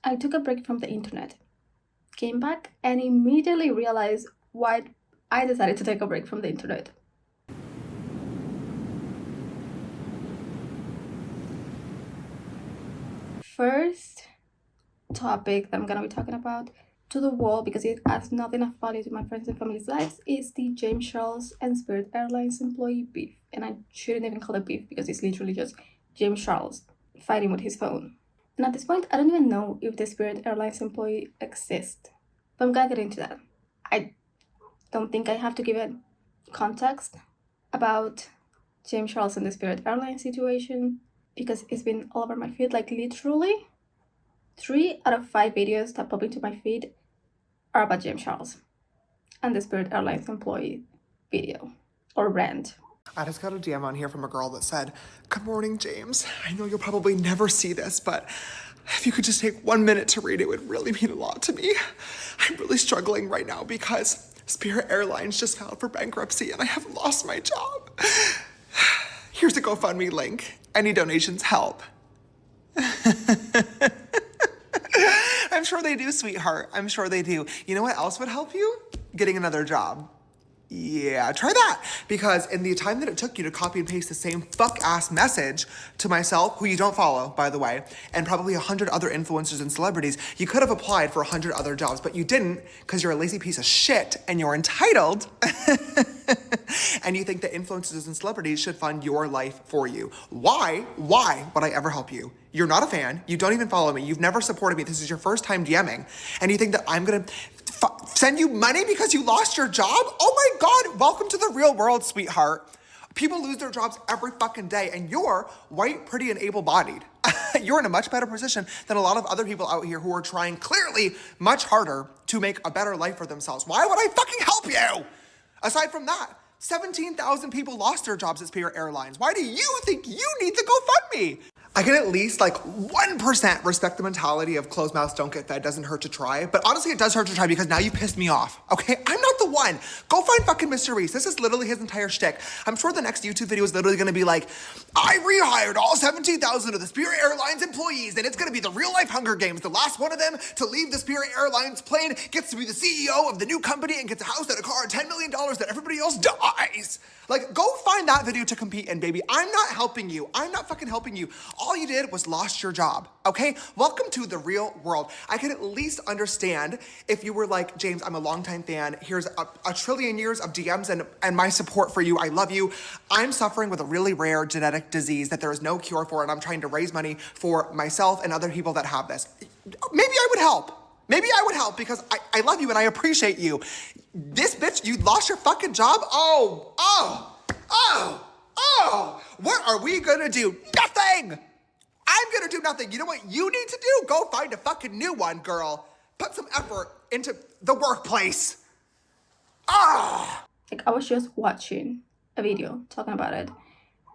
I took a break from the internet, came back, and immediately realized why I decided to take a break from the internet. First topic that I'm gonna be talking about to the wall, because it adds nothing of value to my friends and family's lives, is the James Charles and Spirit Airlines employee beef. And I shouldn't even call it beef because it's literally just James Charles fighting with his phone. And at this point, I don't even know if the Spirit Airlines employee exists. But I'm gonna get into that. I don't think I have to give it context about James Charles and the Spirit Airlines situation because it's been all over my feed. Like literally 3 out of 5 videos that pop into my feed are about James Charles and the Spirit Airlines employee video or rant. I just got a DM on here from a girl that said, "Good morning, James. I know you'll probably never see this, but if you could just take 1 minute to read it, would really mean a lot to me. I'm really struggling right now because Spirit Airlines just filed for bankruptcy and I have lost my job. Here's a GoFundMe link. Any donations help." I'm sure they do, sweetheart. I'm sure they do. You know what else would help you? Getting another job. Yeah, try that. Because in the time that it took you to copy and paste the same fuck-ass message to myself, who you don't follow, by the way, and probably 100 other influencers and celebrities, you could have applied for 100 other jobs, but you didn't because you're a lazy piece of shit and you're entitled. And you think that influencers and celebrities should fund your life for you. Why would I ever help you? You're not a fan. You don't even follow me. You've never supported me. This is your first time DMing. And you think that I'm gonna send you money because you lost your job? Oh my God, welcome to the real world, sweetheart. People lose their jobs every fucking day and you're white, pretty, and able-bodied. You're in a much better position than a lot of other people out here who are trying clearly much harder to make a better life for themselves. Why would I fucking help you? Aside from that, 17,000 people lost their jobs at Spirit Airlines. Why do you think you need the GoFundMe? I can at least 1% respect the mentality of closed mouths don't get fed, doesn't hurt to try. But honestly, it does hurt to try because now you pissed me off, okay? I'm not the one. Go find fucking Mr. Reese. This is literally his entire shtick. I'm sure the next YouTube video is literally gonna be like, "I rehired all 17,000 of the Spirit Airlines employees and it's gonna be the real life Hunger Games. The last one of them to leave the Spirit Airlines plane gets to be the CEO of the new company and gets a house and a car and $10 million that everybody else dies." Go find that video to compete in, baby. I'm not helping you. I'm not fucking helping you. All you did was lost your job, okay? Welcome to the real world. I can at least understand if you were like, "James, I'm a longtime fan. Here's a trillion years of DMs and my support for you. I love you. I'm suffering with a really rare genetic disease that there is no cure for, and I'm trying to raise money for myself and other people that have this." Maybe I would help. Maybe I would help because I love you and I appreciate you. This bitch, you lost your fucking job? Oh. What are we gonna do? Nothing. I'm gonna do nothing. You know what you need to do? Go find a fucking new one, girl. Put some effort into the workplace. I was just watching a video talking about it,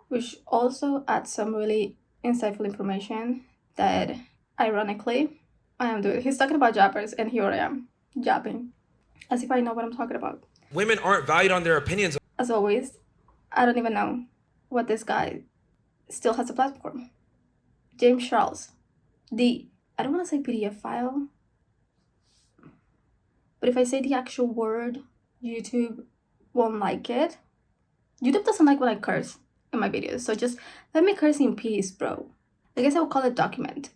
which also adds some really insightful information that, ironically, I am doing. He's talking about jabbers, and here I am, jabbing, as if I know what I'm talking about. Women aren't valued on their opinions. As always, I don't even know what this guy still has a platform. James Charles, I don't want to say PDF file, but if I say the actual word, YouTube won't like it. YouTube doesn't like when I curse in my videos, so just let me curse in peace, bro. I guess I would call it document.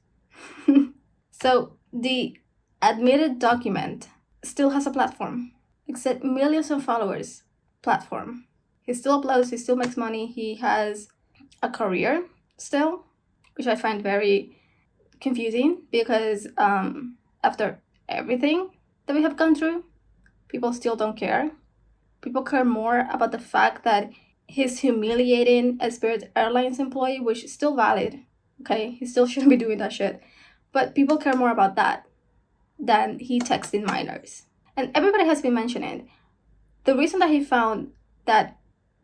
So the admitted document still has a platform, except millions of followers platform. He still uploads, he still makes money, he has a career still, which I find very confusing because after everything that we have gone through, people still don't care. People care more about the fact that he's humiliating a Spirit Airlines employee, which is still valid, okay? He still shouldn't be doing that shit. But people care more about that than he texting minors. And everybody has been mentioning the reason that he found that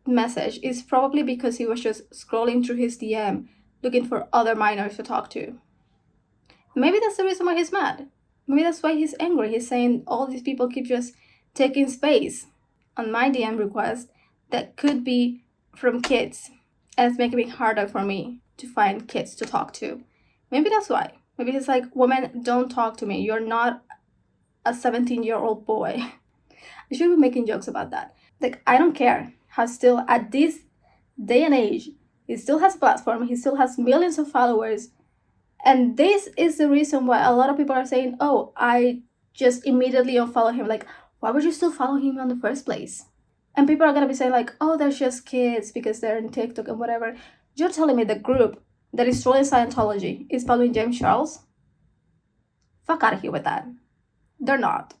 message is probably because he was just scrolling through his DM looking for other minors to talk to. Maybe that's the reason why he's mad. Maybe that's why he's angry. He's saying all these people keep just taking space on my DM request that could be from kids. And it's making it harder for me to find kids to talk to. Maybe that's why. Maybe he's like, women, don't talk to me. You're not a 17-year-old boy. I should be making jokes about that. Like, I don't care how still at this day and age, he still has a platform, he still has millions of followers. And this is the reason why a lot of people are saying, oh, I just immediately unfollow him. Like, why would you still follow him in the first place? And people are gonna be saying like, oh, they're just kids because they're in TikTok and whatever. You're telling me the group that is trolling Scientology is following James Charles? Fuck out of here with that. They're not.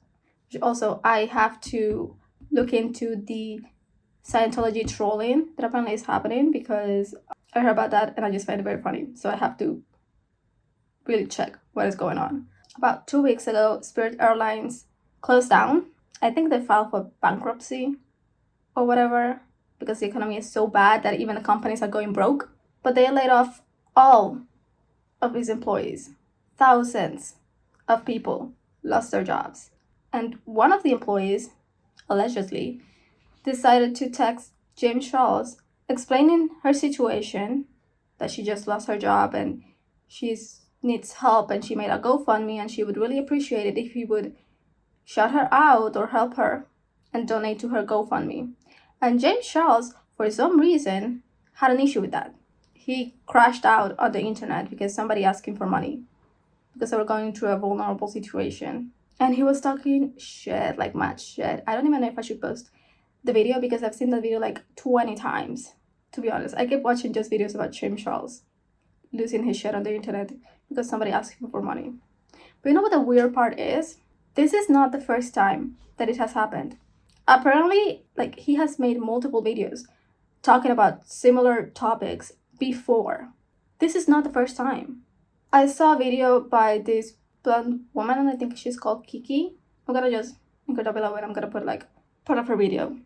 Also, I have to look into the Scientology trolling that apparently is happening, because I heard about that and I just find it very funny. So I have to really check what is going on. About 2 weeks ago, Spirit Airlines closed down. I think they filed for bankruptcy or whatever, because the economy is so bad that even the companies are going broke. But they laid off all of his employees. Thousands of people lost their jobs. And one of the employees, allegedly, decided to text James Charles explaining her situation, that she just lost her job and she needs help, and she made a GoFundMe and she would really appreciate it if he would shout her out or help her and donate to her GoFundMe. And James Charles, for some reason, had an issue with that. He crashed out on the internet because somebody asked him for money, because they were going through a vulnerable situation. And he was talking shit, like mad shit. I don't even know if I should post the video, because I've seen that video like 20 times, to be honest. I kept watching just videos about James Charles losing his shit on the internet because somebody asked him for money. But you know what the weird part is? This is not the first time that it has happened. Apparently, like, he has made multiple videos talking about similar topics before. This is not the first time. I saw a video by this blonde woman, and I think she's called Kiki. I'm gonna just link her down below, and I'm gonna put like part of her video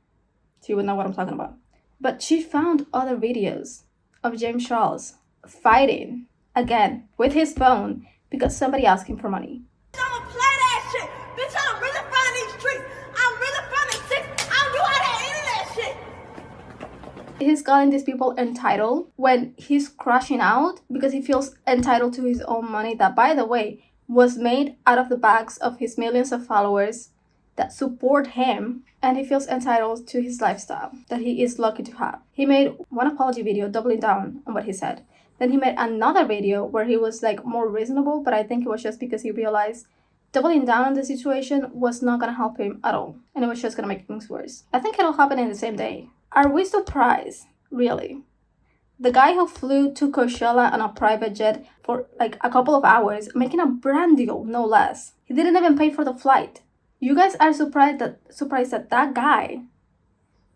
so you would know what I'm talking about. But she found other videos of James Charles fighting again with his phone because somebody asked him for money. I'ma play that shit. Bitch, I'm really from these streets. I'm really from the six. I don't do all that internet shit. He's calling these people entitled when he's crashing out because he feels entitled to his own money that, by the way, was made out of the backs of his millions of followers that support him, and he feels entitled to his lifestyle that he is lucky to have. He made one apology video doubling down on what he said. Then he made another video where he was like more reasonable, but I think it was just because he realized doubling down on the situation was not gonna help him at all, and it was just gonna make things worse. I think it'll happen in the same day. Are we surprised, really? The guy who flew to Coachella on a private jet for like a couple of hours, making a brand deal, no less. He didn't even pay for the flight. You guys are surprised that that guy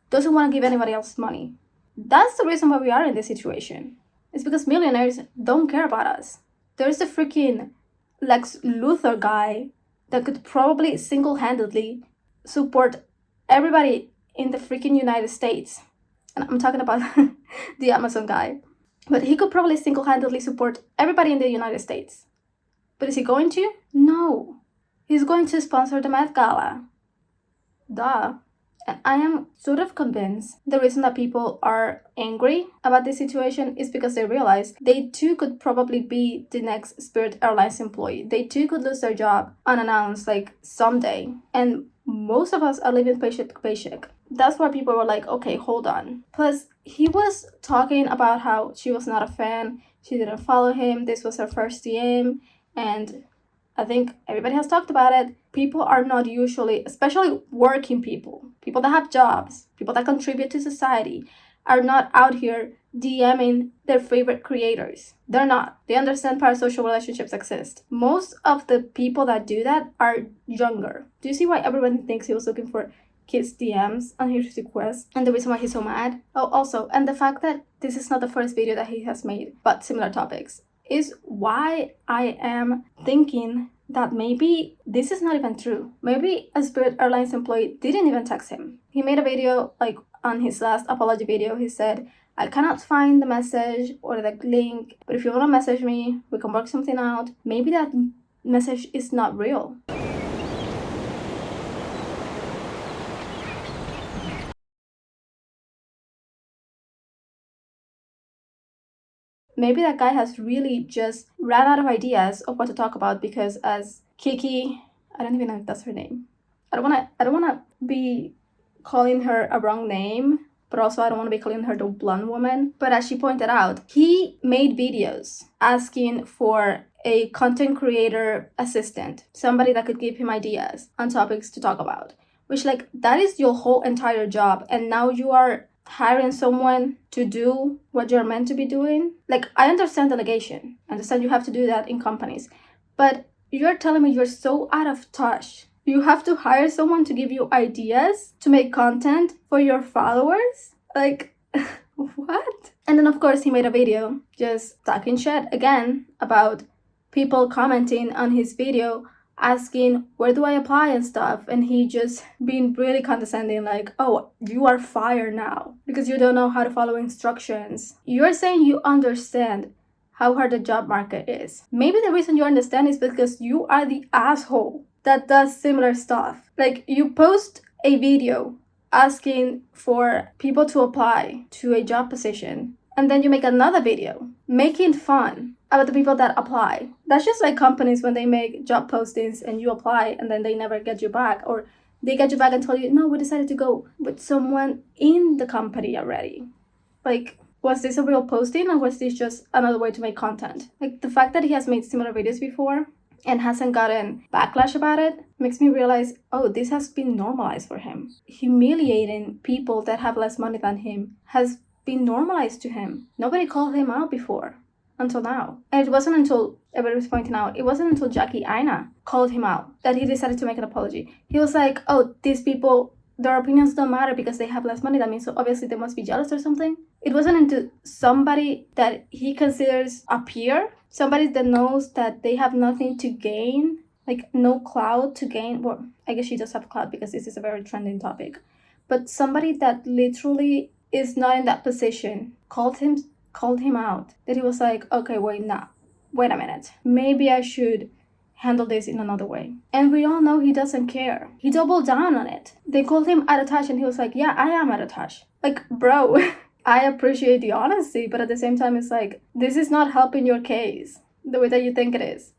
doesn't want to give anybody else money. That's the reason why we are in this situation. It's because millionaires don't care about us. There's the freaking Lex Luthor guy that could probably single-handedly support everybody in the freaking United States. And I'm talking about the Amazon guy. But he could probably single-handedly support everybody in the United States. But is he going to? No. He's going to sponsor the Met Gala. Duh. And I am sort of convinced the reason that people are angry about this situation is because they realize they too could probably be the next Spirit Airlines employee. They too could lose their job unannounced, like, someday. And most of us are living paycheck to paycheck. That's why people were like, okay, hold on. Plus, he was talking about how she was not a fan, she didn't follow him, this was her first DM, and I think everybody has talked about it. People are not usually, especially working people that have jobs, people that contribute to society, are not out here DMing their favorite creators. They're not. They understand parasocial relationships exist. Most of the people that do that are younger. Do you see why everyone thinks he was looking for kids' DMs on his request? And the reason why he's so mad? Oh, also, and the fact that this is not the first video that he has made about similar topics is why I am thinking that maybe this is not even true. Maybe a Spirit Airlines employee didn't even text him. He made a video, like on his last apology video, he said, I cannot find the message or the link, but if you want to message me, we can work something out. Maybe that message is not real. maybe that guy has really just ran out of ideas of what to talk about because as Kiki, I don't even know if that's her name. I don't wanna be calling her a wrong name, but also I don't want to be calling her the blonde woman. But as she pointed out, he made videos asking for a content creator assistant, somebody that could give him ideas on topics to talk about, which like that is your whole entire job, and now you are hiring someone to do what you're meant to be doing. Like, I understand delegation, I understand you have to do that in companies, but you're telling me you're so out of touch. You have to hire someone to give you ideas to make content for your followers? Like, what? And then of course he made a video just talking shit again about people commenting on his video asking where do I apply and stuff, and he just being really condescending, like, oh, you are fired now because you don't know how to follow instructions. You're saying you understand how hard the job market is. Maybe the reason you understand is because you are the asshole that does similar stuff. Like, you post a video asking for people to apply to a job position, and then you make another video making fun about the people that apply. That's just like companies when they make job postings and you apply and then they never get you back, or they get you back and tell you, no, we decided to go with someone in the company already. Like, was this a real posting or was this just another way to make content? Like, the fact that he has made similar videos before and hasn't gotten backlash about it makes me realize, oh, this has been normalized for him. Humiliating people that have less money than him has been normalized to him. Nobody called him out before until now. And it wasn't until, everybody was pointing out, it wasn't until Jackie Aina called him out that he decided to make an apology. He was like, oh, these people, their opinions don't matter because they have less money than me, so obviously they must be jealous or something. It wasn't until somebody that he considers a peer, somebody that knows that they have nothing to gain, like no clout to gain. Well, I guess she does have clout because this is a very trending topic. But somebody that literally is not in that position called him out, that he was like, okay, wait a minute, maybe I should handle this in another way. And we all know he doesn't care. He doubled down on it. They called him out of touch and he was like, yeah, I am out of touch. Like, bro, I appreciate the honesty, but at the same time it's like, this is not helping your case the way that you think it is.